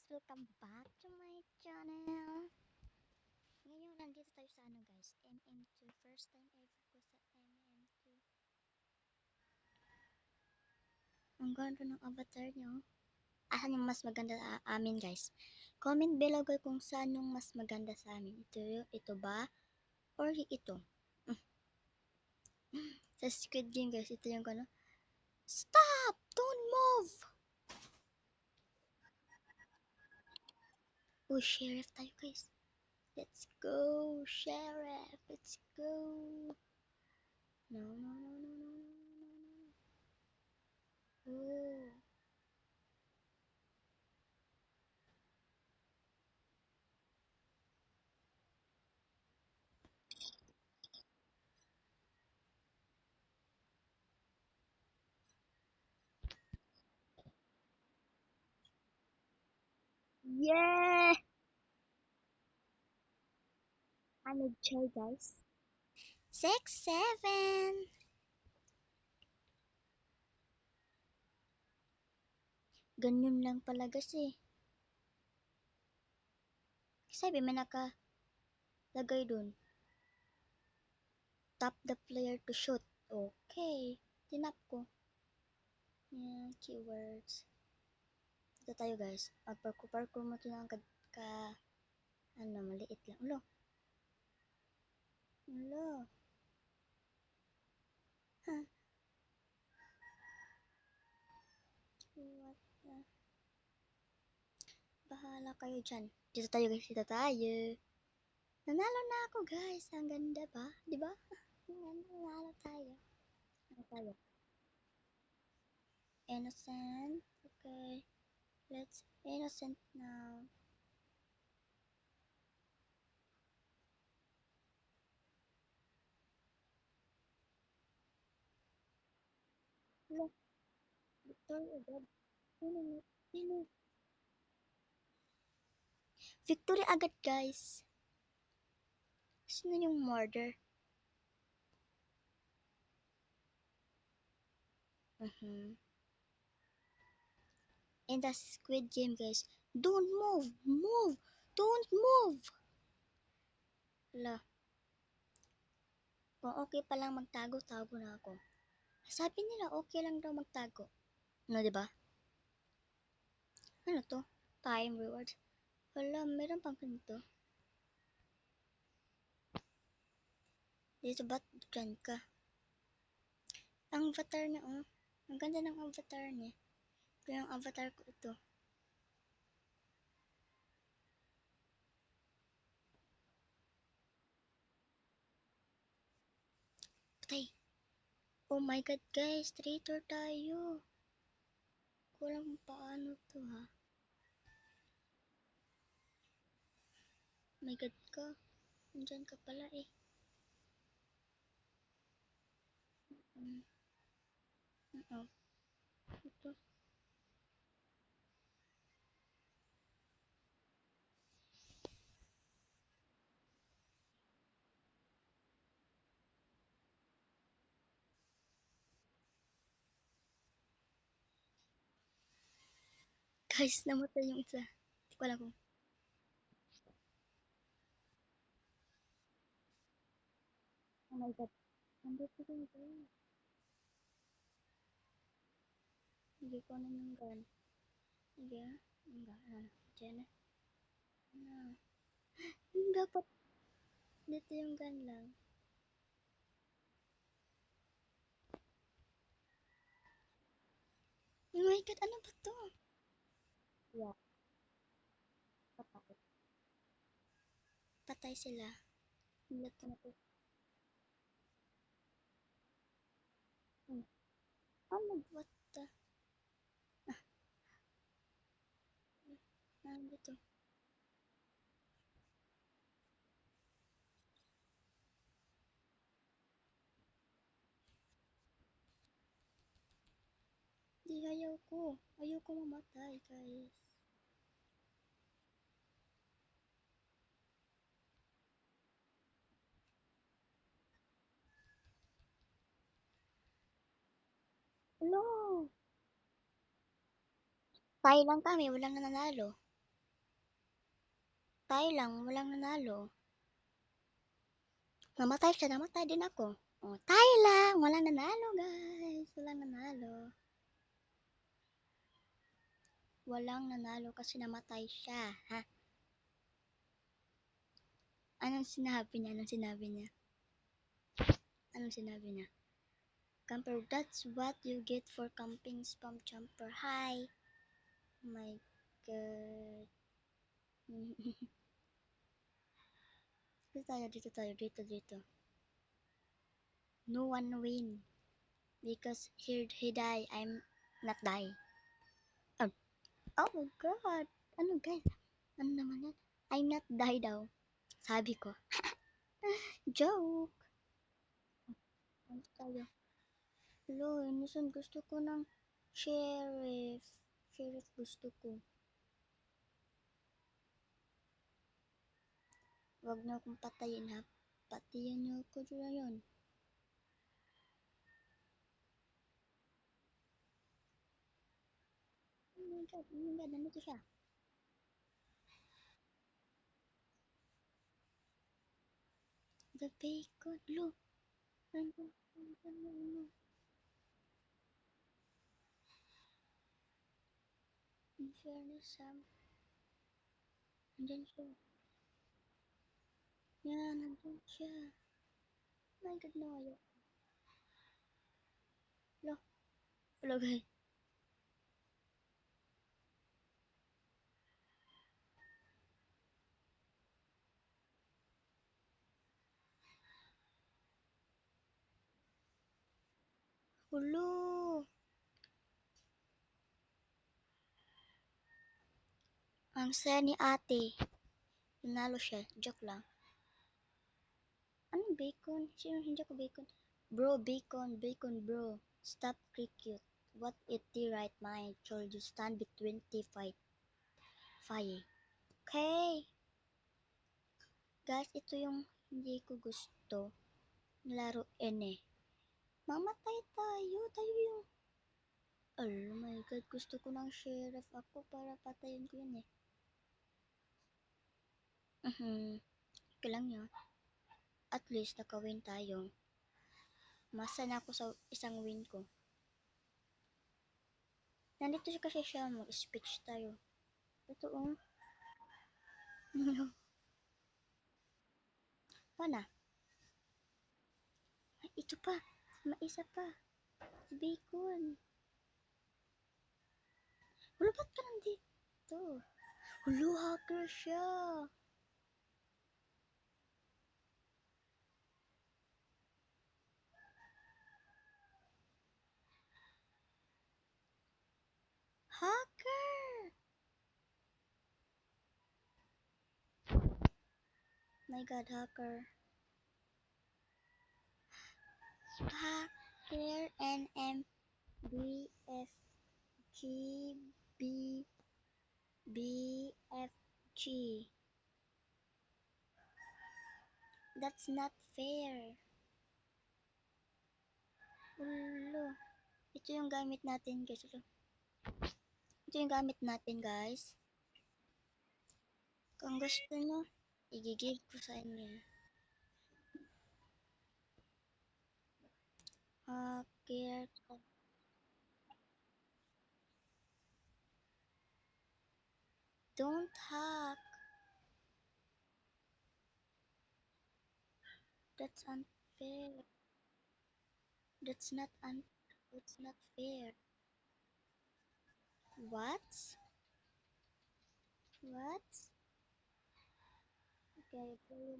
Welcome back to my channel. Ngayon, nandito tayo sa ano guys, MM2. First time ever ko sa MM2. Ang ganda ng avatar niyo. Asan yung mas maganda sa amin guys? Comment below guys kung saan yung mas maganda sa amin. Ito ba? Or ito? Sa Squid Game guys, ito yung ano. Stop! Don't move! Oh, sheriff tayo guys. Let's go, sheriff. Let's go. No, no, no, no, no, no, no. Oh. Yeah! I'm a chair, guys. 6, 7. Ganyan lang pala kasi. Sabi, may nakalagay dun. Tap the player to shoot. Okay. Tinap ko. Yan, keywords. Ito tayo, guys. Parkour mo ito ng ano, maliit lang. Ulo. Ulo. Ha? What the? Bahala kayo dyan. Dito tayo, guys. Dito tayo. Nanalo na ako, guys. Ang ganda ba? Di ba? Nanalo tayo. Ano tayo? Innocent. Okay. Let's innocent now. Look, Victory agad. Sino? Victory agad, guys. Sino yung murder? In the Squid Game, guys. Don't move! Move! Don't move! Hala. Kung okay pa lang magtago, tago na ako. Sabi nila, okay lang daw magtago. Ano, diba? Ano to? Time reward. Hala, meron pang ganito. Dito ba't dyan ka? Ang avatar niya, oh. Ang ganda ng avatar niya. Ito yung avatar ko ito. Patay. Oh my god, guys. Traitor tayo. Kulang paano to, ha? My god ka. Nandyan ka pala, eh. Oo. Ito. Guys, namatay yung isa. Hindi ko alam kung. Oh my god. Nandito ko yung gun. Hindi ko alam yung gun. Sige, ah. Enggak. Ano. Diyan na. Ano. Dapat. Dito yung gun lang. Oh my god, ano ba to? Yeah. Patay. Patay sila. Nilat ko na to. Ano? What the? Nandito. Di, ayaw ko. Ayaw ko mamatay, guys. No! Tayo lang kami, walang nanalo. Tayo lang, walang nanalo. Namatay siya, namatay din ako. Oh, tayo lang, walang nanalo guys. Walang nanalo. Walang nanalo kasi namatay siya, ha? Anong sinabi niya? Anong sinabi niya? Anong sinabi niya? Camper, that's what you get for camping spam jumper. Hi. Oh my god. Dito tayo, dito. No one win. Because he die, I'm not die. Oh, oh my god. Ano guys? Ano naman yan? I'm not die daw. Sabi ko. Joke. Ano tayo? Hello, Inison, gusto ko ng sheriff. Sheriff gusto ko. Wag na akong patayin ha. Patiyan niyo ako dyan yun. Oh my god, nandito siya. The bacon, look. Nandun. In fairness, nandyan siya. Yan, nandun siya. My god, no, ayaw. Lo, hello guys. Hulo. Ang saya ni ate. Nanalo siya. Joke lang. Anong bacon? Sino hindi ako bacon? Bro, bacon, bro. Stop cricket. What it the right mind? Told you stand between the fight. Fire. Okay. Guys, ito yung hindi ko gusto. Laruin eh. Mamatay tayo. Tayo yung... Oh my god, gusto ko ng sheriff ako para patayin ko yun eh. Okay lang yun. At least nakawin tayo. Masa na ako sa isang win ko. Nandito siya kasi siya, mag-speech tayo. Totoo. Pana? Ay, ito pa. Maisa pa. Si Bacon. Hulo, ba't ka nandito? Hulo, hacker siya. Hacker! My god, hacker. Hacker NM BFG BFG. That's not fair. Ulo. Ito yung gamit natin guys. Ito yung gamit natin guys. Kung gusto nyo, igigib ko sa inyo. Hacker. Don't hack. That's unfair. That's not That's not fair. What? What? Okay,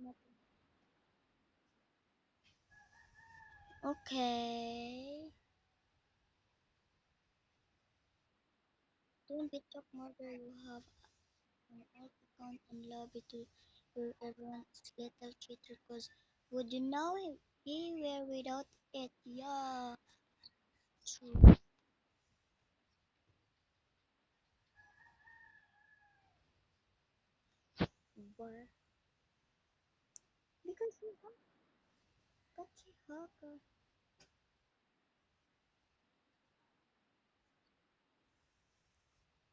okay. Don't be talk murder. You have an alt account and lobby to your everyone's little cheater. Cause would you know he were without it? Yeah, true. But because he got hacker.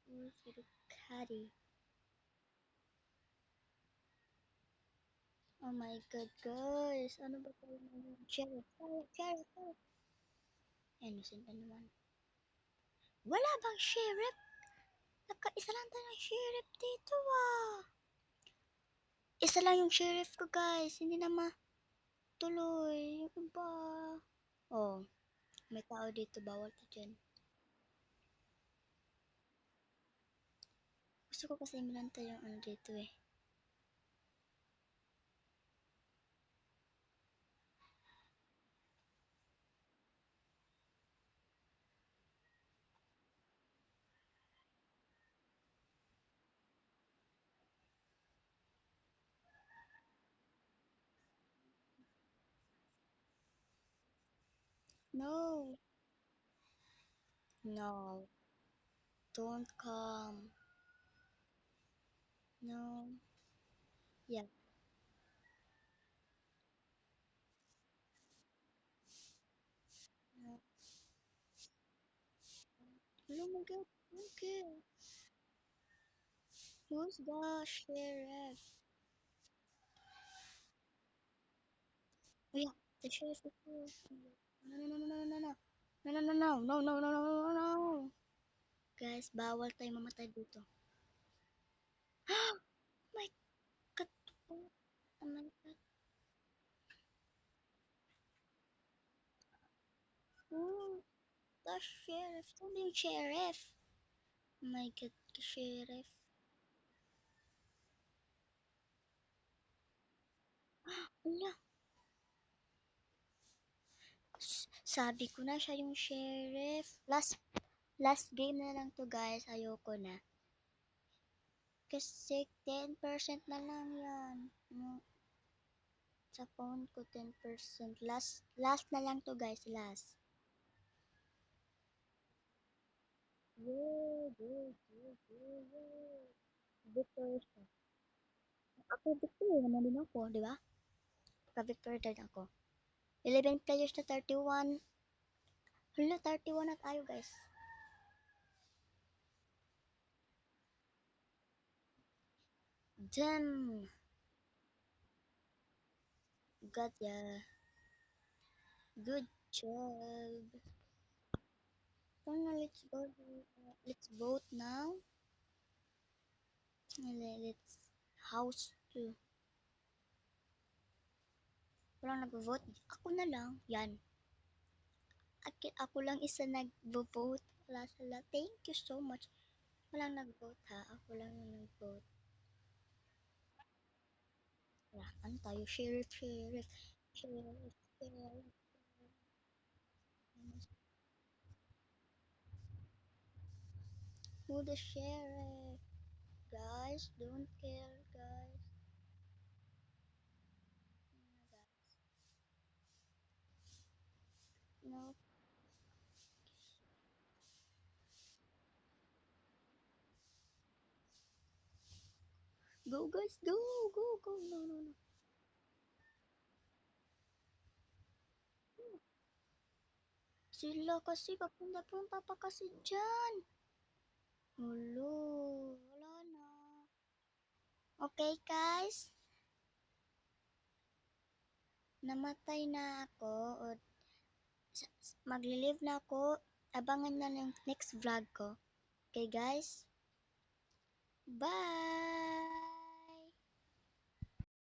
Where's the caddy? Oh my God, guys. Ano ba tayo ngayon? Sheriff, sheriff, sheriff, sheriff. Innocent na naman. Wala bang sheriff? Nagkaisa lang tayo ng sheriff dito ah. Isa lang yung sheriff ko guys. Hindi na matuloy. Yung iba. Oh, may tao dito. Bawal ka dyan. Gusto ko kasi minanta yung ano dito eh. No. No. Don't come. No. Yeah. No. Oh my God. Okay. Who's the sheriff? Oh yeah. The sheriff is here. No, no, no, no, no, no. No, no, no, no. No, no, no, no, no, no. Guys, bawal tayo mamatay dito. My God. Oh my God. Oh, the sheriff. Saan yung sheriff? Oh my God, the sheriff. Ala, sabi ko na siya yung sheriff. Last game na lang to guys. Ayoko na. Kasi 10% na lang yan. Sa phone ko 10%. Last na lang to guys. Last. Yeah, yeah, yeah, yeah, yeah. Victor siya. Ako Victor naman din ako, di ba? Victor din ako. 11 players na 31. Hala, 31 na tayo guys. Damn. Got ya. Good job. Tara, let's go. Let's vote now. Let's house to. Walang nag-vote. Ako na lang. Yan. Ako lang isa nag-vote. Wala sila. Thank you so much. Walang nag-vote ha. Ako lang yung nag-vote. Wala. Ano tayo? Sheriff, sheriff. Sheriff, sheriff. Who the sheriff? Guys, don't kill, guys. No. Go, guys. Go, go, go. No, no, no. Sila kasi papunta-punta pa kasi dyan. Hulo, wala na. Okay, guys. Namatay na ako. O, magli-live na ako. Abangan na yung next vlog ko. Okay, guys? Bye!